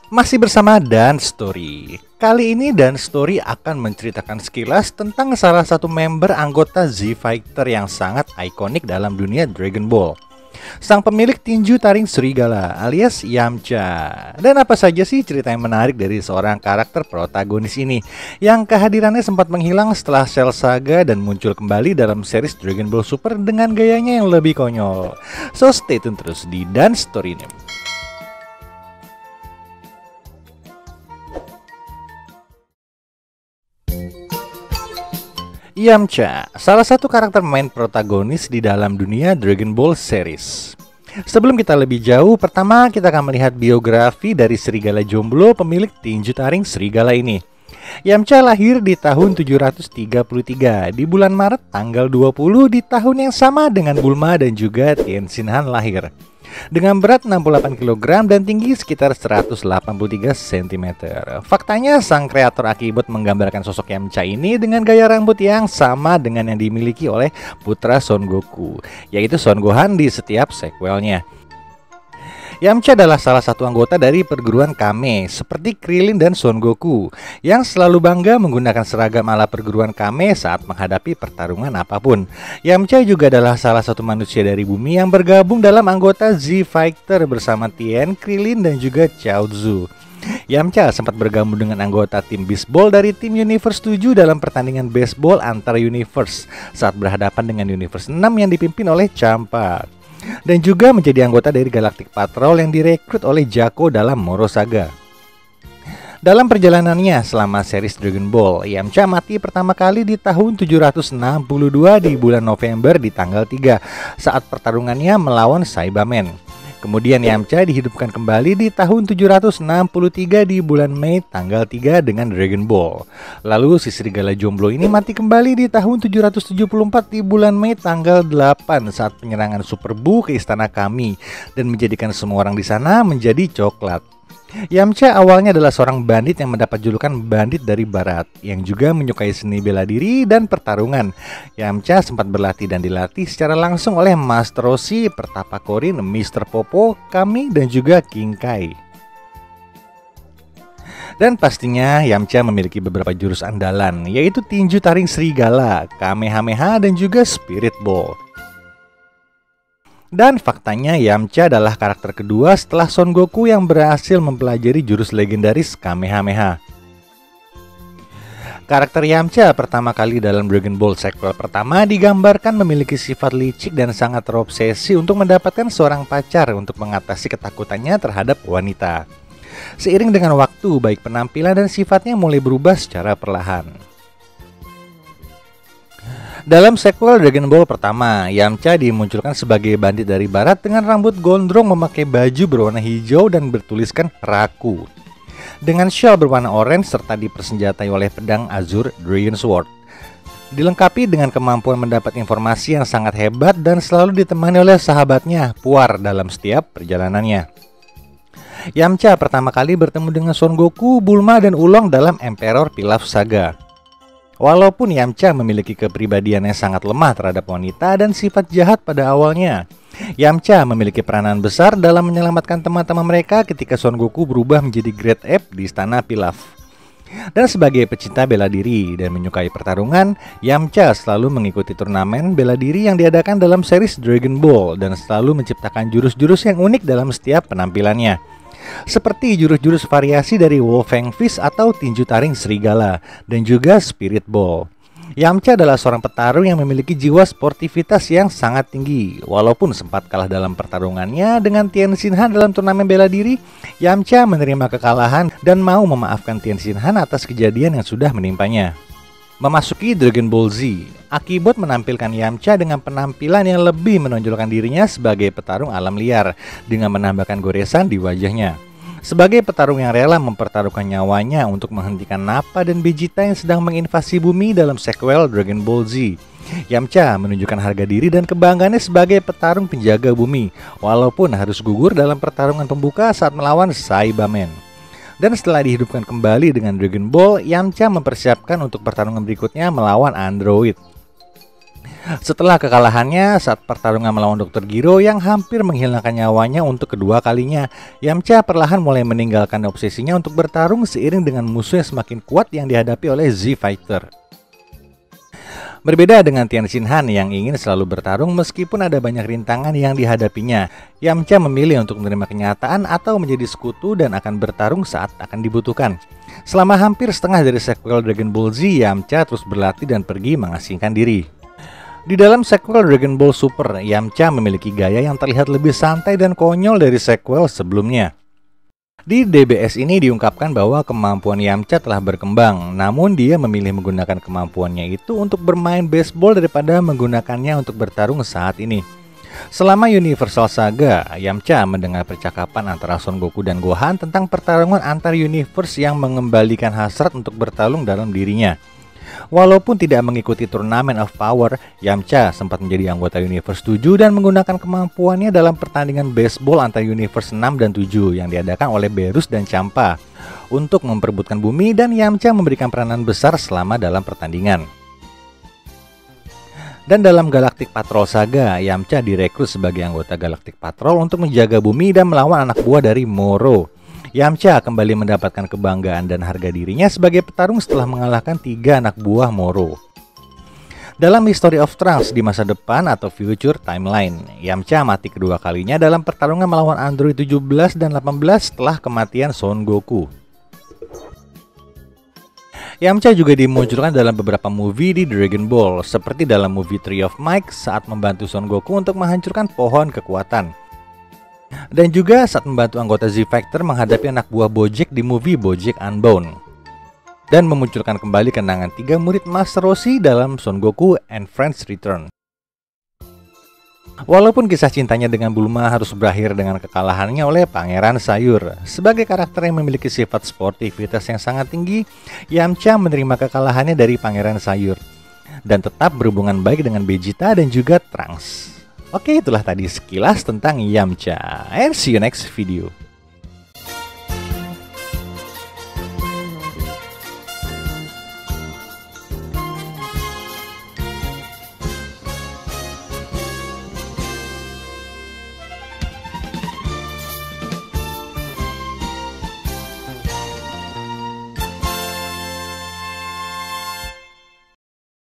Masih bersama Dan Story. Kali ini Dan Story akan menceritakan sekilas tentang salah satu member anggota Z-Fighter yang sangat ikonik dalam dunia Dragon Ball. Sang pemilik tinju taring serigala alias Yamcha. Dan apa saja sih cerita yang menarik dari seorang karakter protagonis ini yang kehadirannya sempat menghilang setelah Cell Saga dan muncul kembali dalam series Dragon Ball Super dengan gayanya yang lebih konyol. So stay tune terus di Dan Story ini. Yamcha, salah satu karakter main protagonis di dalam dunia Dragon Ball series. Sebelum kita lebih jauh, pertama kita akan melihat biografi dari serigala jomblo pemilik tinju taring serigala ini. Yamcha lahir di tahun 733 di bulan Maret tanggal 20 di tahun yang sama dengan Bulma dan juga Tien Shinhan lahir. Dengan berat 68 kg dan tinggi sekitar 183 cm. Faktanya sang kreator Akibot menggambarkan sosok Yamcha ini dengan gaya rambut yang sama dengan yang dimiliki oleh putra Son Goku, yaitu Son Gohan di setiap sequelnya. Yamcha adalah salah satu anggota dari perguruan Kame seperti Krillin dan Son Goku yang selalu bangga menggunakan seragam ala perguruan Kame saat menghadapi pertarungan apapun. Yamcha juga adalah salah satu manusia dari bumi yang bergabung dalam anggota Z-Fighter bersama Tien, Krillin dan juga Chaozu. Yamcha sempat bergabung dengan anggota tim baseball dari tim Universe 7 dalam pertandingan baseball antar universe saat berhadapan dengan Universe 6 yang dipimpin oleh Champa. Dan juga menjadi anggota dari Galactic Patrol yang direkrut oleh Jaco dalam Moro Saga. Dalam perjalanannya selama series Dragon Ball, Yamcha mati pertama kali di tahun 762 di bulan November di tanggal 3 saat pertarungannya melawan Saibamen. Kemudian Yamcha dihidupkan kembali di tahun 763 di bulan Mei tanggal 3 dengan Dragon Ball. Lalu si serigala jomblo ini mati kembali di tahun 774 di bulan Mei tanggal 8 saat penyerangan Super Buu ke istana Kami dan menjadikan semua orang di sana menjadi coklat. Yamcha awalnya adalah seorang bandit yang mendapat julukan bandit dari barat yang juga menyukai seni bela diri dan pertarungan. Yamcha sempat berlatih dan dilatih secara langsung oleh Master Roshi, Pertapa Korin, Mr. Popo, Kami dan juga King Kai. Dan pastinya Yamcha memiliki beberapa jurus andalan, yaitu tinju taring serigala, Kamehameha dan juga Spirit Ball. Dan faktanya Yamcha adalah karakter kedua setelah Son Goku yang berhasil mempelajari jurus legendaris Kamehameha. Karakter Yamcha pertama kali dalam Dragon Ball sequel pertama digambarkan memiliki sifat licik dan sangat terobsesi untuk mendapatkan seorang pacar untuk mengatasi ketakutannya terhadap wanita. Seiring dengan waktu, baik penampilan dan sifatnya mulai berubah secara perlahan. Dalam sequel Dragon Ball pertama, Yamcha dimunculkan sebagai bandit dari barat dengan rambut gondrong, memakai baju berwarna hijau dan bertuliskan Raku, dengan shawl berwarna orange serta dipersenjatai oleh pedang Azure Dragon Sword. Dilengkapi dengan kemampuan mendapat informasi yang sangat hebat dan selalu ditemani oleh sahabatnya Puar dalam setiap perjalanannya. Yamcha pertama kali bertemu dengan Son Goku, Bulma dan Oolong dalam Emperor Pilaf Saga. Walaupun Yamcha memiliki kepribadian yang sangat lemah terhadap wanita dan sifat jahat pada awalnya, Yamcha memiliki peranan besar dalam menyelamatkan teman-teman mereka ketika Son Goku berubah menjadi Great Ape di istana Pilaf. Dan sebagai pecinta bela diri dan menyukai pertarungan, Yamcha selalu mengikuti turnamen bela diri yang diadakan dalam series Dragon Ball dan selalu menciptakan jurus-jurus yang unik dalam setiap penampilannya. Seperti jurus-jurus variasi dari Wolfang Fist atau tinju taring serigala dan juga Spirit Ball. Yamcha adalah seorang petarung yang memiliki jiwa sportivitas yang sangat tinggi. Walaupun sempat kalah dalam pertarungannya dengan Tien Shinhan dalam turnamen bela diri, Yamcha menerima kekalahan dan mau memaafkan Tien Shinhan atas kejadian yang sudah menimpanya. Memasuki Dragon Ball Z, Akibot menampilkan Yamcha dengan penampilan yang lebih menonjolkan dirinya sebagai petarung alam liar dengan menambahkan goresan di wajahnya. Sebagai petarung yang rela mempertaruhkan nyawanya untuk menghentikan Nappa dan Vegeta yang sedang menginvasi bumi dalam sequel Dragon Ball Z, Yamcha menunjukkan harga diri dan kebanggaannya sebagai petarung penjaga bumi, walaupun harus gugur dalam pertarungan pembuka saat melawan Saibamen. Dan setelah dihidupkan kembali dengan Dragon Ball, Yamcha mempersiapkan untuk pertarungan berikutnya melawan Android. Setelah kekalahannya saat pertarungan melawan Dr. Giro yang hampir menghilangkan nyawanya untuk kedua kalinya, Yamcha perlahan mulai meninggalkan obsesinya untuk bertarung seiring dengan musuh yang semakin kuat yang dihadapi oleh Z-Fighter. Berbeda dengan Tien Shinhan yang ingin selalu bertarung meskipun ada banyak rintangan yang dihadapinya, Yamcha memilih untuk menerima kenyataan atau menjadi sekutu dan akan bertarung saat akan dibutuhkan. Selama hampir setengah dari sequel Dragon Ball Z, Yamcha terus berlatih dan pergi mengasingkan diri. Di dalam sequel Dragon Ball Super, Yamcha memiliki gaya yang terlihat lebih santai dan konyol dari sequel sebelumnya. Di DBS ini diungkapkan bahwa kemampuan Yamcha telah berkembang, namun dia memilih menggunakan kemampuannya itu untuk bermain baseball daripada menggunakannya untuk bertarung saat ini. Selama Universal Saga, Yamcha mendengar percakapan antara Son Goku dan Gohan tentang pertarungan antar universe yang mengembalikan hasrat untuk bertarung dalam dirinya. Walaupun tidak mengikuti Turnamen of Power, Yamcha sempat menjadi anggota Universe 7 dan menggunakan kemampuannya dalam pertandingan baseball antara Universe 6 dan 7 yang diadakan oleh Berus dan Champa untuk memperebutkan bumi, dan Yamcha memberikan peranan besar selama dalam pertandingan. Dan dalam Galactic Patrol Saga, Yamcha direkrut sebagai anggota Galactic Patrol untuk menjaga bumi dan melawan anak buah dari Moro. Yamcha kembali mendapatkan kebanggaan dan harga dirinya sebagai petarung setelah mengalahkan 3 anak buah Moro. Dalam History of Trunks di masa depan atau Future Timeline, Yamcha mati kedua kalinya dalam pertarungan melawan Android 17 dan 18 setelah kematian Son Goku. Yamcha juga dimunculkan dalam beberapa movie di Dragon Ball, seperti dalam movie Tree of Might saat membantu Son Goku untuk menghancurkan pohon kekuatan. Dan juga saat membantu anggota Z-Factor menghadapi anak buah Bojack di movie Bojack Unbound. Dan memunculkan kembali kenangan 3 murid Master Roshi dalam Son Goku and Friends Return. Walaupun kisah cintanya dengan Bulma harus berakhir dengan kekalahannya oleh Pangeran Sayur, sebagai karakter yang memiliki sifat sportivitas yang sangat tinggi, Yamcha menerima kekalahannya dari Pangeran Sayur dan tetap berhubungan baik dengan Vegeta dan juga Trunks. Oke, itulah tadi sekilas tentang Yamcha, and see you next video.